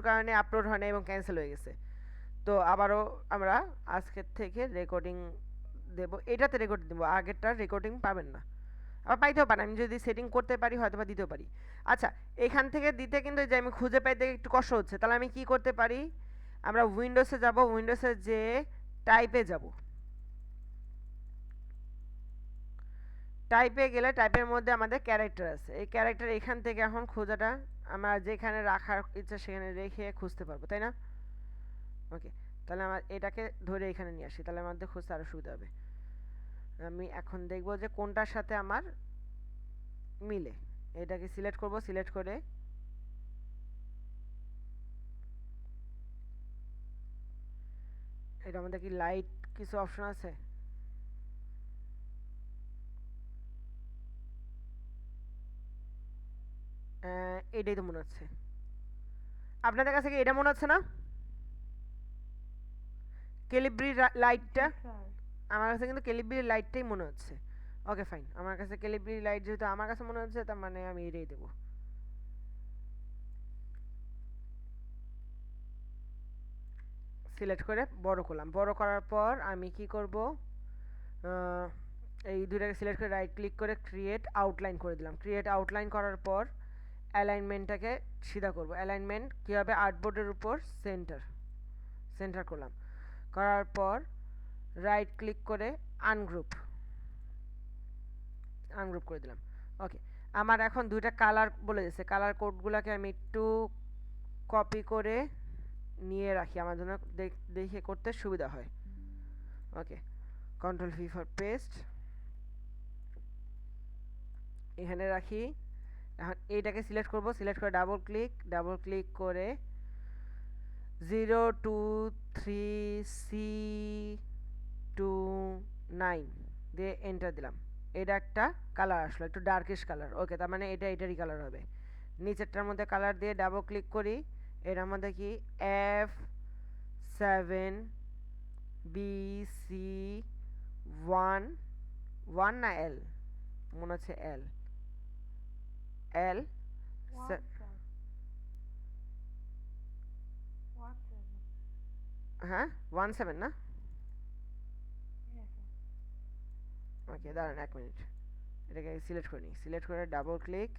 কারণে আপলোড হয় না এবং ক্যান্সেল হয়ে গেছে। তো আবারও আমরা আজকের থেকে রেকর্ডিং দেব, এটাতে রেকর্ডিং দেবো, আগেরটার রেকর্ডিং পাবেন না। আবার পাইতেও পারেন, আমি যদি সেটিং করতে পারি হয়তো বা দিতেও পারি। আচ্ছা, এখান থেকে দিতে কিন্তু যে আমি খুঁজে পাইতে একটু কষ্ট হচ্ছে, তাহলে আমি কি করতে পারি, আমরা উইন্ডোজে যাব, উইন্ডোজে যে টাইপে যাব, টাইপে গেলে টাইপের মধ্যে আমাদের ক্যারেক্টার আছে, এই ক্যারেক্টার এখান থেকে এখন খোঁজাটা আমার যেখানে রাখার ইচ্ছা সেখানে রেখে খুঁজতে পারবো, তাই না? ওকে, তাহলে আমার এটাকে ধরে এখানে নিয়ে আসি, তাহলে আমাদের খুঁজতে আরও সুবিধা হবে। আমি এখন দেখব যে কোনটার সাথে আমার মিলে, এটাকে সিলেক্ট করব, সিলেক্ট করে এটা আমাদের কি লাইট কিছু অপশন আছে, এটাই তো মনে হচ্ছে। আপনাদের কাছে কি এটা মনে হচ্ছে না, ক্যালিব্রি জি লাইটটা? স্যার। আমার কাছে কিন্তু ক্যালিব্রি লাইটটাই মনে হচ্ছে। ওকে ফাইন, আমার কাছে ক্যালিব্রি লাইট যেহেতু আমার কাছে মনে হচ্ছে, তার মানে আমি এটাই দেবো। সিলেক্ট করে বড় করলাম, বড় করার পর আমি কি করব, এই দুইটাকে সিলেক্ট করে রাইট ক্লিক করে ক্রিয়েট আউটলাইন করে দিলাম। ক্রিয়েট আউটলাইন করার পর অ্যালাইনমেন্টটাকে সিধা করব। অ্যালাইনমেন্ট কী হবে, আর্টবোর্ডের উপর সেন্টার, সেন্টার করলাম। করার পর রাইট ক্লিক করে আনগ্রুপ, আনগ্রুপ করে দিলাম। ওকে, আমার এখন দুইটা কালার বলে দিচ্ছে, কালার কোডগুলোকে আমি একটু কপি করে নিয়ে রাখি, আমার জন্য দেখে করতে সুবিধা হয়। ওকে, কন্ট্রোল ভি ফর পেস্ট, এখানে রাখি। এখন এইটাকে সিলেক্ট করব, সিলেক্ট করে ডাবল ক্লিক করে 023C29 দিয়ে এন্টার দিলাম। এটা একটা কালার আসলো, একটু ডার্কিশ কালার। ওকে, তার মানে এটা এটারই কালার হবে। নিচেরটার মধ্যে কালার দিয়ে ডাবল ক্লিক করি, এটার মধ্যে কি F7BC1, না এল, মনে হচ্ছে এল, এল, ওয়ান স্যার, 17। হ্যাঁ 17 না? হ্যাঁ স্যার। ওকে দাঁড়ান 1 মিনিট, এটাকে সিলেক্ট করে নিই, সিলেক্ট করে ডাবল ক্লিক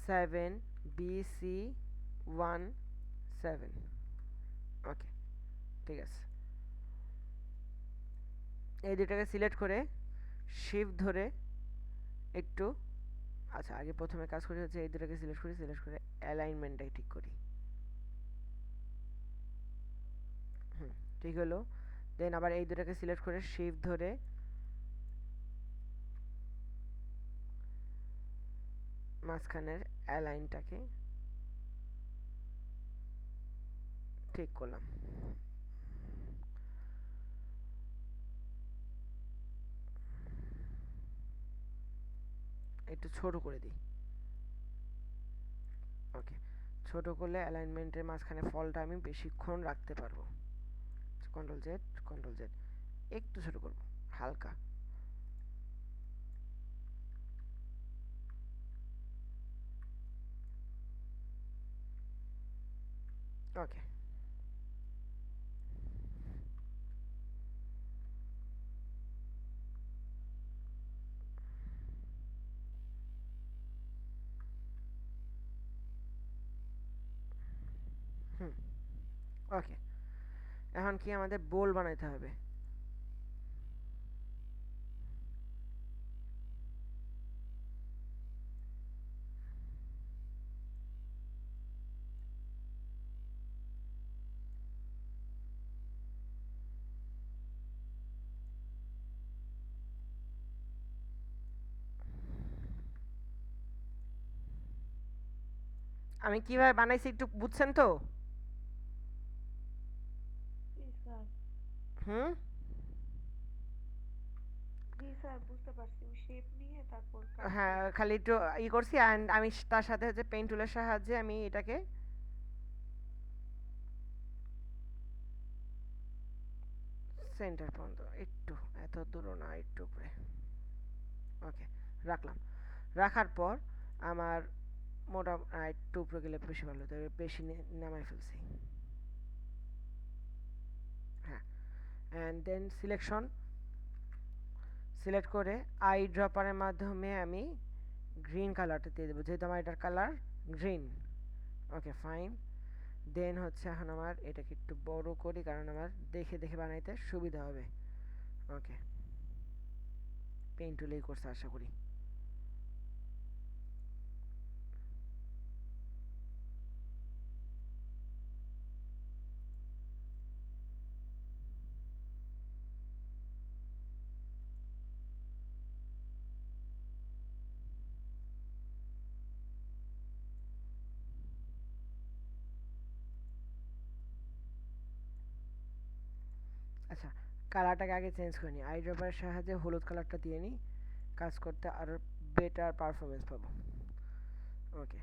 F7BC17। ওকে, ঠিক আছে। এই দুটাকে সিলেক্ট করে শিফট ধরে একটু, আচ্ছা আগে প্রথমে কাজ করি হচ্ছে এই দুটাকে সিলেক্ট করি, সিলেক্ট করে অ্যালাইনমেন্টটাই ঠিক করি। হুম, ঠিক হলো। দেন আবার এই দুটাকে সিলেক্ট করে শিফট ধরে মাঝখানের অ্যালাইনটাকে ঠিক করলাম। একটু ছোট করে দিই। ওকে, ছোট করলে অ্যালাইনমেন্টের মাঝখানে ফলটা আমি বেশিক্ষণ রাখতে পারবো। কন্ট্রোল জেড, কন্ট্রোল জেড, একটু ছোট করব হালকা। ওকে, হুম, ওকে। এখন কি আমাদের বোল বানাইতে হবে। আমি কিভাবে বানাইছি একটু বুঝছেন তো? জি স্যার। হুম, জি স্যার, বুঝতে পারছি। ওই শেপ নিয়ে তারপর কাজ হ্যাঁ করবেন। খালি একটু করছি, অ্যান্ড আমি তার সাথে হচ্ছে পেন টুলের সাহায্যে আমি এটাকে সেন্টার পর্যন্ত একটু, এত দূর না, একটু উপরে। ওকে, রাখলাম। রাখার পর আমার একটু উপরে গেলে বেশি ভালো হতো, বেশি নামাই ফেলছি। হ্যাঁ, অ্যান্ড দেন সিলেক্ট করে আই ড্রপারের মাধ্যমে আমি গ্রিন কালারটা দিয়ে দেবো, যেহেতু আমার এটার colour green. Okay fine. Then হচ্ছে এখন আমার এটাকে একটু বড় করি, কারণ আমার দেখে দেখে বানাইতে সুবিধা হবে। ওকে, পেন টুলেই করছে আশা করি। আচ্ছা, কালারটাকে আগে চেঞ্জ করে নিই, আই ড্রপারের সাহায্যে হলুদ কালারটা দিয়ে নিই, কাজ করতে আরও বেটার পারফরমেন্স পাবো। ওকে,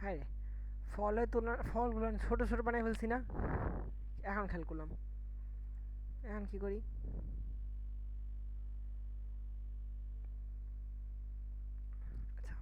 হ্যাঁ রে, ফলে তো না, ফলগুলো আমি ছোট ছোট বানাই ফেলছি না। এখন খেয়াল করলাম, এখন কি করি? আচ্ছা,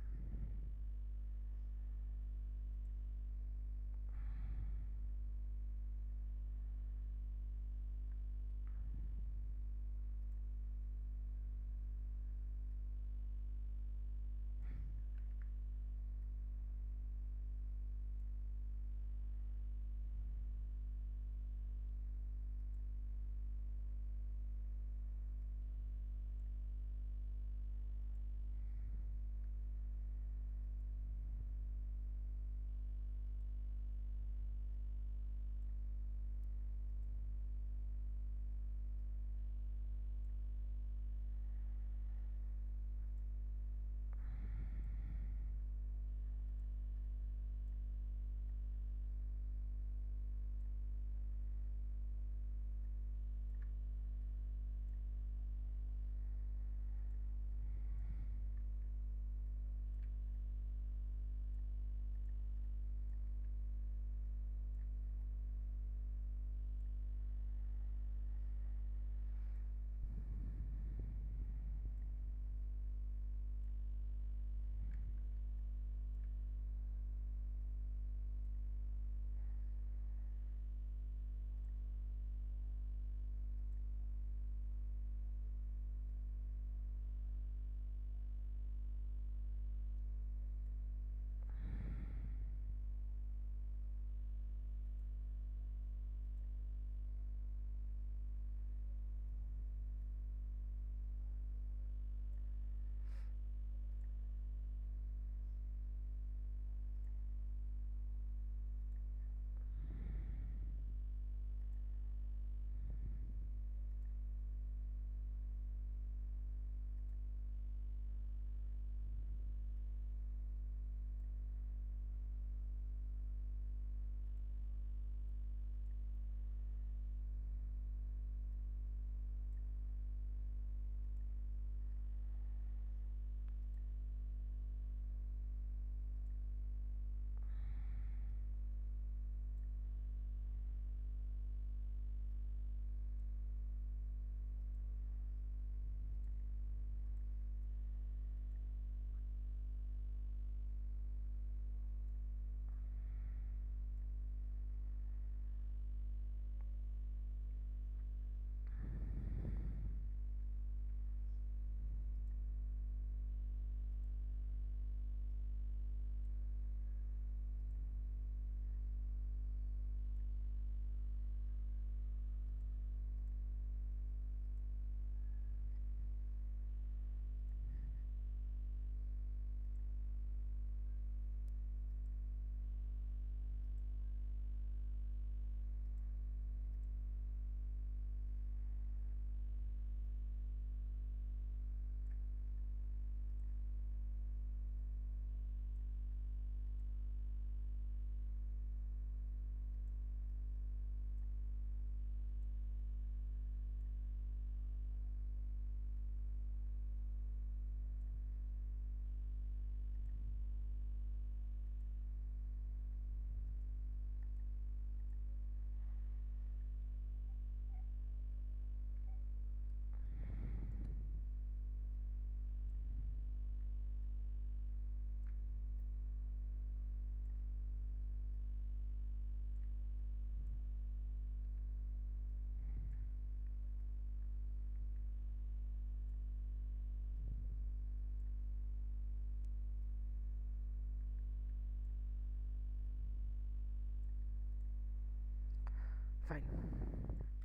ফাইন।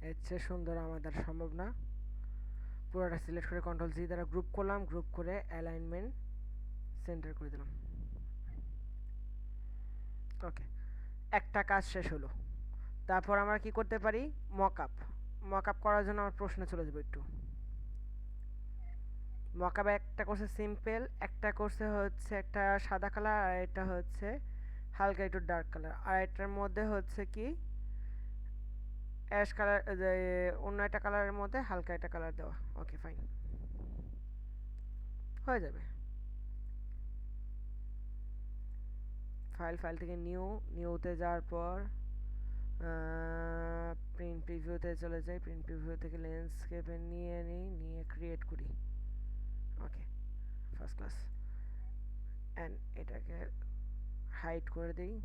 এর চেয়ে সুন্দর আমার দ্বারা সম্ভব না। পুরোটা সিলেক্ট করে কন্ট্রোল জি দ্বারা গ্রুপ করলাম, গ্রুপ করে অ্যালাইনমেন্ট সেন্টার করে দিলাম। ওকে, একটা কাজ শেষ হলো। তারপর আমরা কি করতে পারি? Mock up. মক আপ করার জন্য আমার প্রশ্নে চলে যাবো একটু। মক আপ একটা করছে সিম্পল, একটা করছে হচ্ছে একটা সাদা কালার, আর এটা হচ্ছে হালকা একটু ডার্ক কালার, আর এটার মধ্যে হচ্ছে কি অ্যাশ কালার, যে অন্য একটা কালারের মধ্যে হালকা একটা কালার দেওয়া। ওকে ফাইন, হয়ে যাবে। ফাইল থেকে নিউতে যাওয়ার পর প্রিন্ট প্রিভিউতে চলে যাই, প্রিন্ট প্রিভিউ থেকে ল্যান্ডস্কেপে নিয়ে ক্রিয়েট করি। ওকে, ফার্স্ট ক্লাস। অ্যান্ড এটাকে হাইড করে দিই।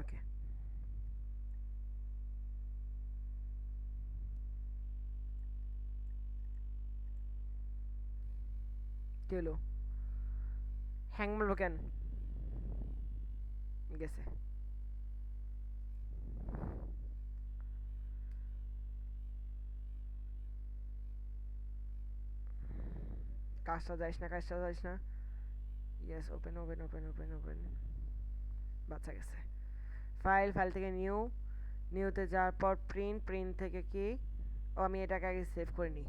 ওকে, কি হলো? হ্যাং মারলো কেন? গেছে। কাজটা যাইস না। Yes, open. বাচ্চা গেছে। ফাইল থেকে নিউতে যাওয়ার পর প্রিন্ট থেকে কি, ও আমি এটাকে আগে সেভ করে নিই।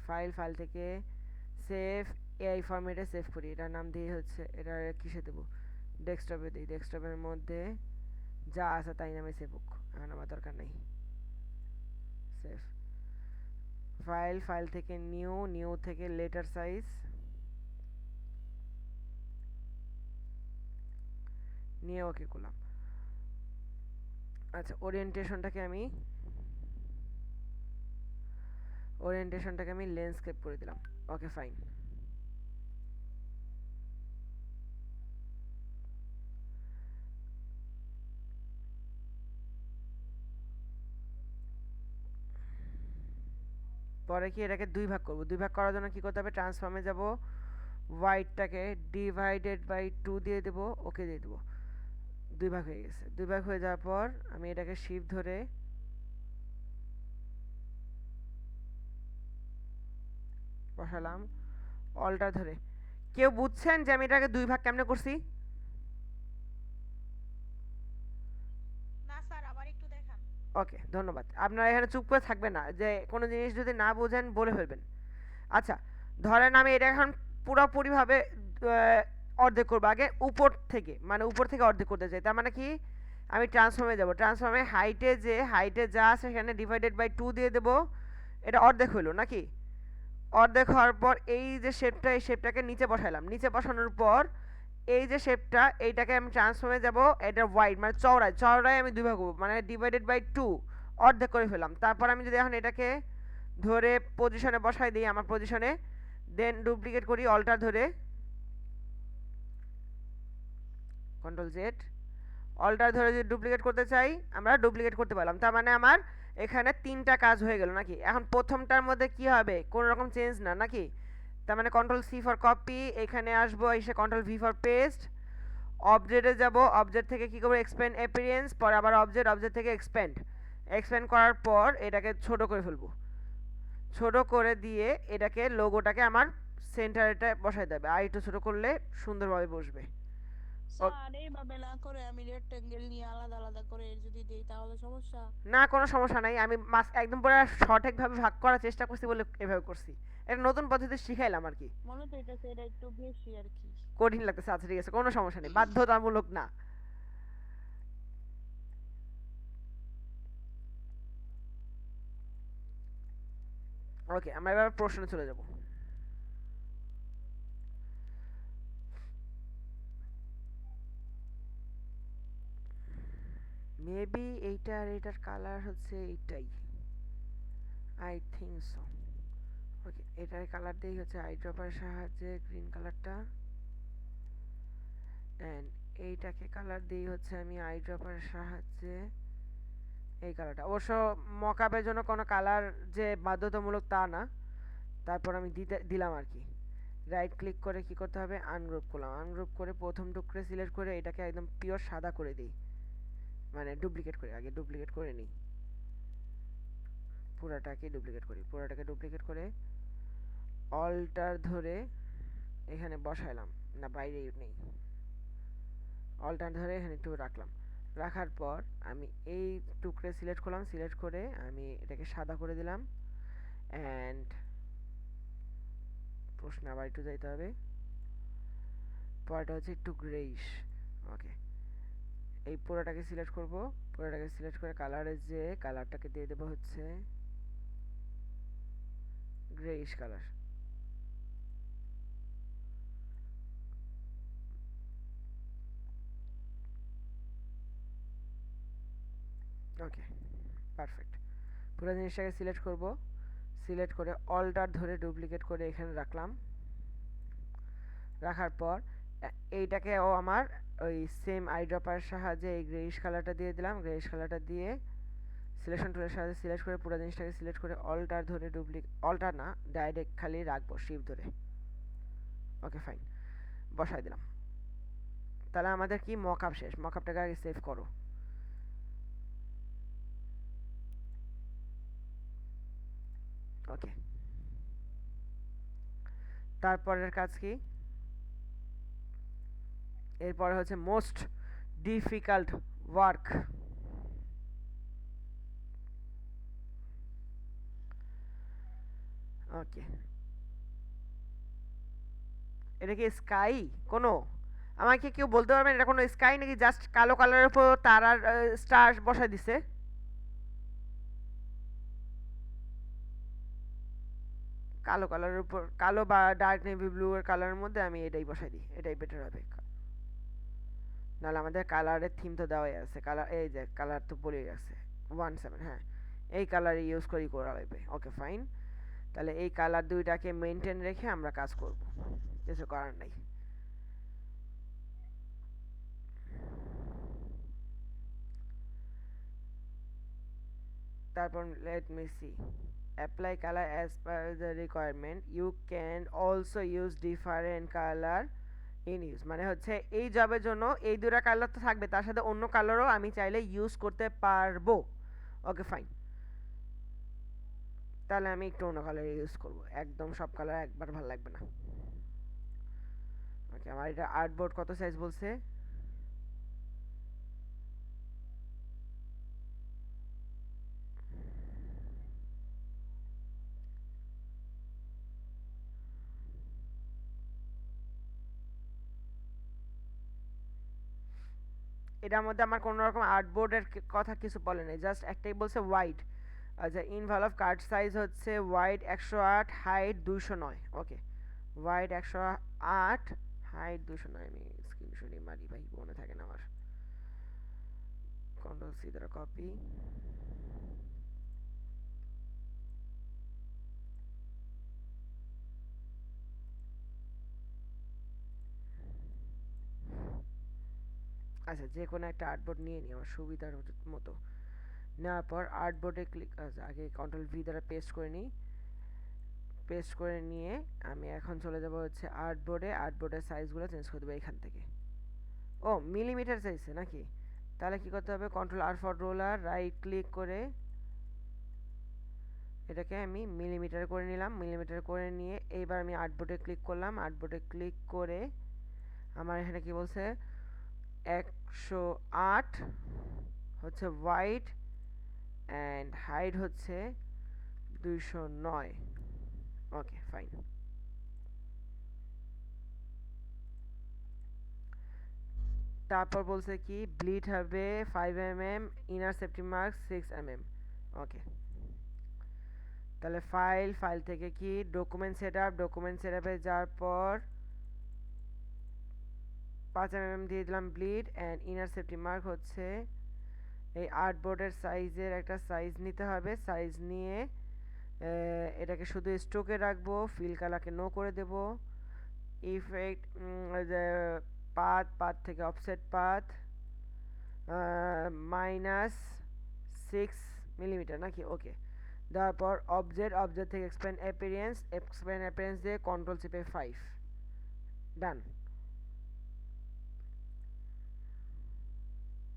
ফাইল থেকে সেভ এআই ফরম্যাটে সেভ করি। এটার নাম দিয়ে হচ্ছে, এটা কিসে দেবো? ডেস্কটপে দিই। ডেস্কটপের মধ্যে যা আছে তাই নামে সেভ হোক, এখন আমার দরকার নেই। সেভ ফাইল থেকে নিউ থেকে লেটার সাইজ নিয়ে ওকে করলাম। আচ্ছা, ওরিয়েন্টেশনটাকে আমি ল্যান্ডস্কেপ করে দিলাম। ওকে, ফাইন। পরে কি এটাকে দুই ভাগ করব। দুই ভাগ করার জন্য কি করতে হবে? ট্রান্সফর্মে যাব, হোয়াইটটাকে ডিভাইডেড বাই 2 দিয়ে দেবো, ওকে দিয়ে দেবো। দুই ভাগ হয়ে গেছে। দুই ভাগ হয়ে যাওয়ার পর আমি এটাকে শিফট ধরে বসালাম, অল্টার ধরে। কেউ বুঝছেন যে আমি এটাকে দুই ভাগ কেমনে করছি? না স্যার, আবার একটু দেখান। ওকে, ধন্যবাদ। আপনারা এখানে চুপ করে থাকবেন না, যে কোনো জিনিস যদি না বোঝেন বলে ফেলবেন। আচ্ছা, ধরেন আমি এটা এখন পুরোপুরিভাবে অর্ধেক করবো। আগে উপর থেকে, মানে উপর থেকে অর্ধেক করতে চাই। তার মানে কি, আমি ট্রান্সফর্মে যাব। ট্রান্সফর্মে হাইটে যা আছে সেখানে ডিভাইডেড বাই 2 দিয়ে দেবো। এটা অর্ধেক হইলো নাকি? অর্ধেক হওয়ার পর এই যে শেপটা, এই শেপটাকে নিচে বসাইলাম। নিচে বসানোর পর এই যে শেপটা, এইটাকে আমি ট্রান্সফর্মে যাব। এটা ওয়াইড মানে চওড়ায় আমি দুই ভাগ করবো, মানে ডিভাইডেড বাই 2 অর্ধেক করে ফেলাম। তারপর আমি যদি এখন এটাকে ধরে পজিশনে বসাই দিই, আমার পজিশনে, দেন ডুপ্লিকেট করি অল্টার ধরে, কন্ট্রোল জেড। অল্টার ধরে যদি ডুপ্লিকেট করতে চাই, আমরা ডুপ্লিকেট করতে পারলাম। তার মানে আমার এখানে 3টা কাজ হয়ে গেল নাকি? এখন প্রথমটার মধ্যে কি হবে? কোনো রকম চেঞ্জ না নাকি? তার মানে কন্ট্রোল সি ফর কপি, এখানে আসবো, এসে কন্ট্রোল ভি ফর পেস্ট, অবজেক্টে যাব, অবজেক্ট থেকে কি করবো? এক্সপ্যান্ড অ্যাপিয়ারেন্স, পরে আবার অবজেক্ট থেকে এক্সপ্যান্ড করার পর এটাকে ছোট করে ফেলবো। ছোট করে দিয়ে এটাকে লোগোটাকে আমার সেন্টারেটা বসাই দেবে। আর একটু ছোট করলে সুন্দরভাবে বসবে। স্যার এইভাবে না করে আমি রেক্টেঙ্গেল নিয়ে আলাদা আলাদা করে যদি দেই তাহলে সমস্যা? না, কোনো সমস্যা নাই। আমি একদম পুরো সঠিকভাবে ভাগ করার চেষ্টা করছি বলে এভাবে করছি। এটা নতুন পদ্ধতি শিখাইলাম আর কি। মনে তো এটা একটু বেশি আর কি। কঠিন লাগতেছে? আচ্ছা, ঠিক আছে, কোনো সমস্যা নেই, বাধ্যতামূলক না। ওকে, আমরা এবার প্রশ্নে চলে যাব। মেবি এইটার কালার হচ্ছে এইটাই, আই থিঙ্ক সো। ওকে, এটার কালার দিয়েই হচ্ছে আইড্রপার সাহায্যে গ্রিন কালারটা, অ্যান্ড এইটাকে কালার দিই হচ্ছে আমি আইড্রপার সাহায্যে এই কালারটা। অবশ্য মকআপের জন্য কোনো কালার যে বাধ্যতামূলক তা না, তারপর আমি দিলাম আর কি। রাইট ক্লিক করে কি করতে হবে? আনগ্রুপ করলাম। আনগ্রুপ করে প্রথম টুকরে সিলেক্ট করে এটাকে একদম পিওর সাদা করে দিই, মানে ডুপ্লিকেট করে, আগে ডুপ্লিকেট করে নিই। পুরাটাকে ডুপ্লিকেট করে অল্টার ধরে এখানে বসাইলাম, না বাইরে নেই, অল্টার ধরে এখানে একটু রাখলাম। রাখার পর আমি এই টুকরে সিলেক্ট করলাম, সিলেক্ট করে আমি এটাকে সাদা করে দিলাম। অ্যান্ড প্রশ্ন আবার একটু যাইতে হবে, পরেরটা হচ্ছে একটু গ্রেইশ। ওকে, এই পুরোটাকে সিলেক্ট করব, পুরোটাকে সিলেক্ট করে কালারের যে কালারটাকে দিয়ে দেবো হচ্ছে গ্রেইশ কালার। ওকে, পারফেক্ট। পুরো জিনিসটাকে সিলেক্ট করব, সিলেক্ট করে অল্টার ধরে ডুপ্লিকেট করে এখানে রাখলাম। রাখার পর এইটাকেও আমার ওই সেম আইড্রপার সাহায্যে এই গ্রেইশ কালারটা দিয়ে দিলাম। গ্রেইশ কালারটা দিয়ে সিলেকশন টুলের সাহায্যে সিলেক্ট করে পুরো জিনিসটাকে সিলেক্ট করে অল্টার ধরে অল্টার না, ডাইরেক্ট খালি রাখবো শিফট ধরে। ওকে ফাইন, বসাই দিলাম। তাহলে আমাদের কি মকআপ শেষ। মকআপটাকে আগে সেভ করো। ওকে, তারপরের কাজ কি, এরপরে হচ্ছে মোস্ট ডিফিকাল্ট ওয়ার্ক। ওকে, এটা কি স্কাই কোনো, আমাকে কেউ বলতে পারবেন এটা কোনো স্কাই নাকি জাস্ট কালো কালারের উপর তারার স্টার বসাই দিছে? কালো কালারের উপর, কালো বা ডার্ক নেভি ব্লু এর কালারের মধ্যে আমি এটাই বসাই দিই, এটাই বেটার হবে। নাহলে আমাদের কালারের থিম তো দেওয়াই আছে, কালার এই যে কালার তো বলেই আছে 17, হ্যাঁ এই কালার ইউজ করা লাগবে। ওকে ফাইন, তাহলে এই কালার দুইটাকে মেনটেন রেখে আমরা কাজ করব, কিছু করার নাই। তারপর let me see, apply color as per the requirement, you can also use different color in use, মানে হচ্ছে এই জবের জন্য এই দুটো কালার তো থাকবে, তার সাথে অন্য কালারও আমি চাইলে ইউজ করতে পারবো। ওকে ফাইন, তাহলে আমি একটু অন্য কালার ইউজ করব, একদম সব কালার একবার ভালো লাগবে না। ওকে, আমার এটা আর্টবোর্ড কত সাইজ বলছে, এটার মধ্যে আমার কোনো রকম আর্টবোর্ডের কথা কিছু বলে নাই, জাস্ট একটাই বলছে ওয়াইড। আচ্ছা, ইনভলভ কার্ড সাইজ হচ্ছে ওয়াইড 108, হাইট 209। ওকে, ওয়াইড 108, হাইট 209। আমি স্ক্রিনশটই মারি ভাই, মনে থাকে না আমার। কন্ট্রোল সি দ্বারা কপি, আচ্ছা যে কোনো একটা আর্টবোর্ড নিয়ে নিই আমার সুবিধার মতো। নেওয়ার পর আর্টবোর্ডে ক্লিক, আচ্ছা আগে কন্ট্রোল ভি দ্বারা পেস্ট করে নিই। পেস্ট করে নিয়ে আমি এখন চলে যাব হচ্ছে আর্টবোর্ডে, আর্টবোর্ডের সাইজগুলো চেঞ্জ করে দেবো এখান থেকে। ও মিলিমিটার চাইছে নাকি, তাহলে কি করতে হবে, control R for ruler, right click করে এটাকে আমি মিলিমিটার করে নিলাম। মিলিমিটার করে নিয়ে এইবার আমি আর্টবোর্ডে ক্লিক করলাম। আর্টবোর্ডে ক্লিক করে আমার এখানে কি বলছে, 108 হচ্ছে ওয়াইড অ্যান্ড হাইট হচ্ছে 209। ওকে ফাইন, তারপর বলছে কি ব্লিড হবে 5 mm, inner safety mark 6 mm। ওকে, তাহলে ফাইল থেকে কি ডকুমেন্ট সেটআপ, ডকুমেন্ট সেটআপে যাওয়ার পর 5 mm দিয়ে দিলাম bleed and inner safety mark হচ্ছে এই আর্টবোর্ডের সাইজের একটা সাইজ নিতে হবে। সাইজ নিয়ে এটাকে শুধু স্ট্রোকে রাখবো, ফিল কালারকে নো করে দেব। ইফেক্ট পাথ থেকে অফসেট পাথ -6 mm নাকি, ওকে। তারপর অবজেক্ট থেকে এক্সপ্যান্ড অ্যাপিয়ারেন্স দিয়ে কন্ট্রোল চিপে 5, ডান।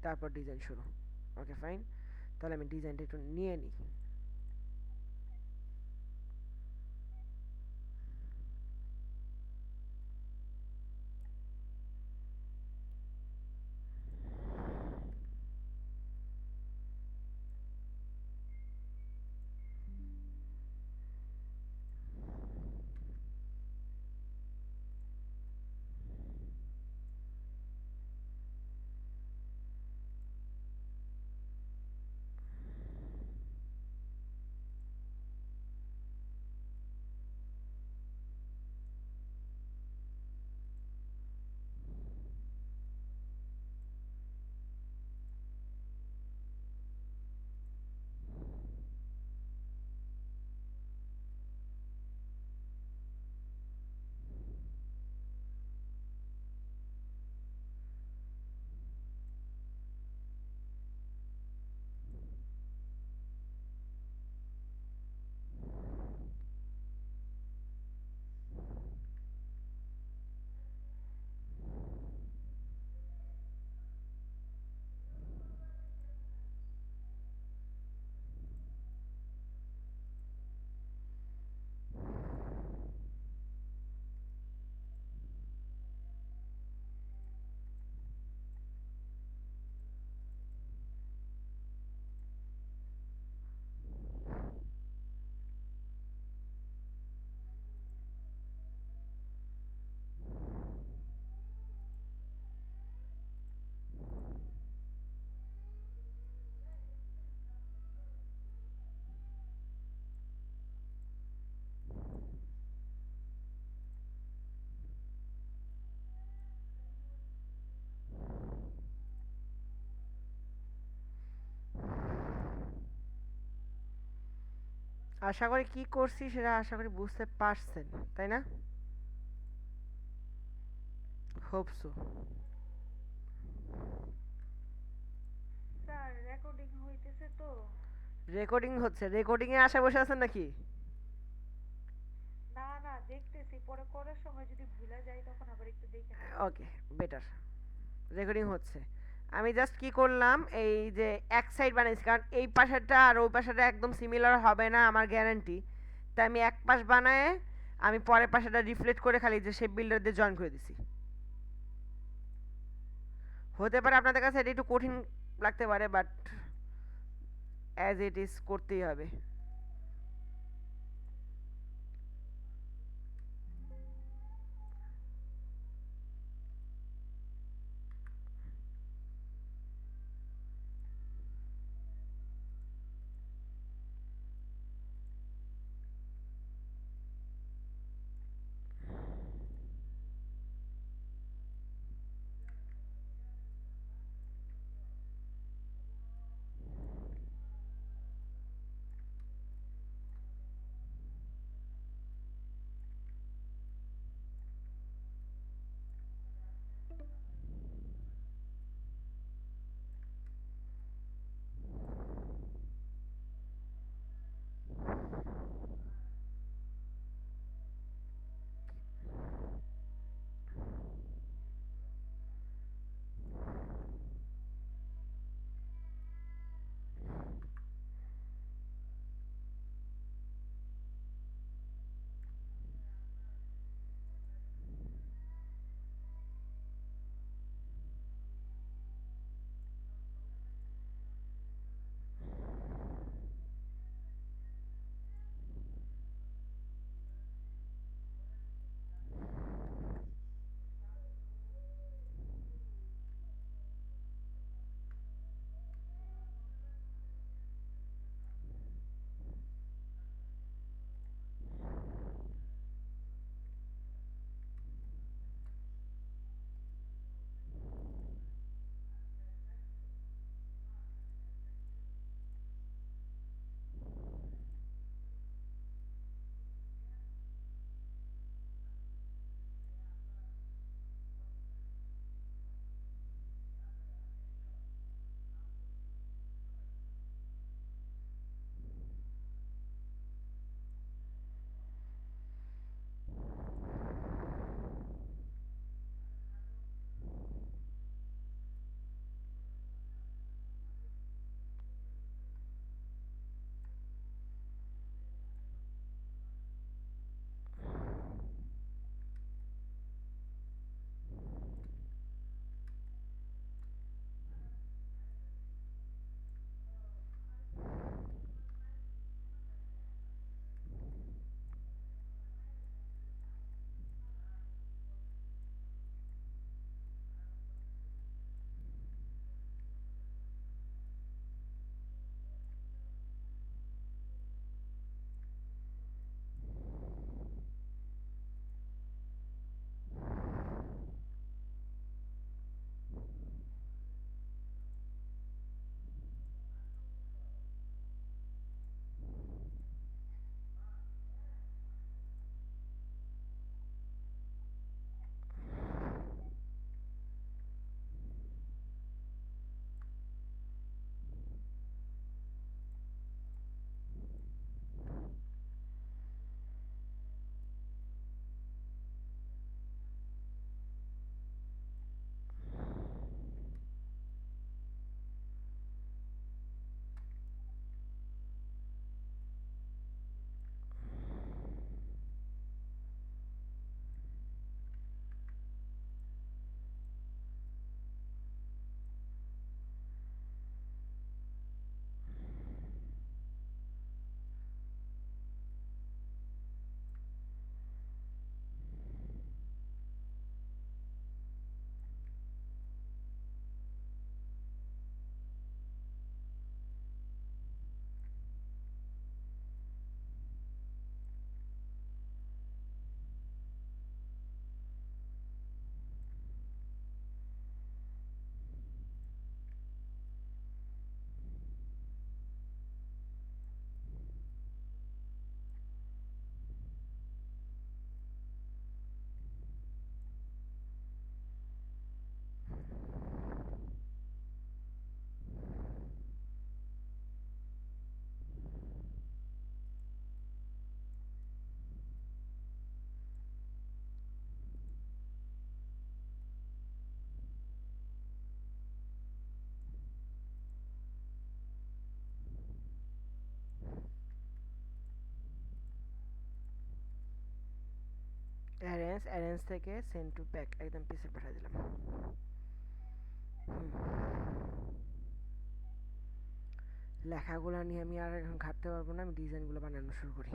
তারপর ডিজাইন শুরু। ওকে ফাইন, তাহলে আমি ডিজাইনটা একটু নিয়ে নিই। আশা করি কি করছি সেটা আশা করি বুঝতে পারছেন, তাই না? Hope so. স্যার রেকর্ডিং হইতেছে তো। রেকর্ডিং হচ্ছে, রেকর্ডিং এ আশা বসে আছেন নাকি? না না, দেখতেছি, পরে করার সময় যদি ভুলে যাই তখন আবার একটু দেখে নেব। ওকে, বেটার। রেকর্ডিং হচ্ছে। আমি জাস্ট কি করলাম, এই যে এক সাইড বানাইছি, কারণ এই পাশেরটা আর ওই পাশেরটা একদম সিমিলার হবে না আমার গ্যারান্টি। তাই আমি এক পাশ বানায় আমি পরের পাশেটা রিফ্লেক্ট করে খালি যে শেপ বিল্ডার দিয়ে জয়েন করে দিছি। হতে পারে আপনাদের কাছে এটা একটু কঠিন লাগতে পারে, বাট অ্যাজ ইট ইজ করতেই হবে। অ্যারেঞ্জ থেকে সেন্ড টু প্যাক একদম পিছে পাঠিয়ে দিলাম। লেখাগুলো নিয়ে আমি আর এখন ঘাটতে পারবো না, আমি ডিজাইনগুলো বানানো শুরু করি।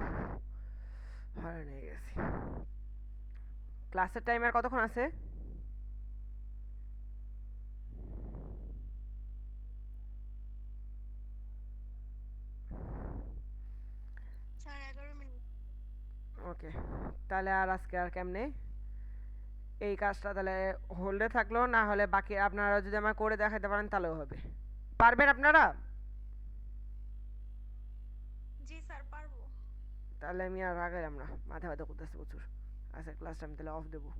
হয়রান হয়ে গেছি। ক্লাসের টাইম আর কতক্ষণ আছে? 11:30 ওকে, তাহলে আর আজকে আর কেমনে এই কাজটা তাহলে হোল্ডে থাকলো, না হলে বাকি আপনারা যদি আমার করে দেখাতে পারেন তাহলেও হবে। পারবেন আপনারা? জি স্যার পারবো। তাহলে আমি আর আগাইলাম না, মাথা ব্যথা করতেছে প্রচুর। আচ্ছা ক্লাসটা আমি তাহলে অফ দেবো।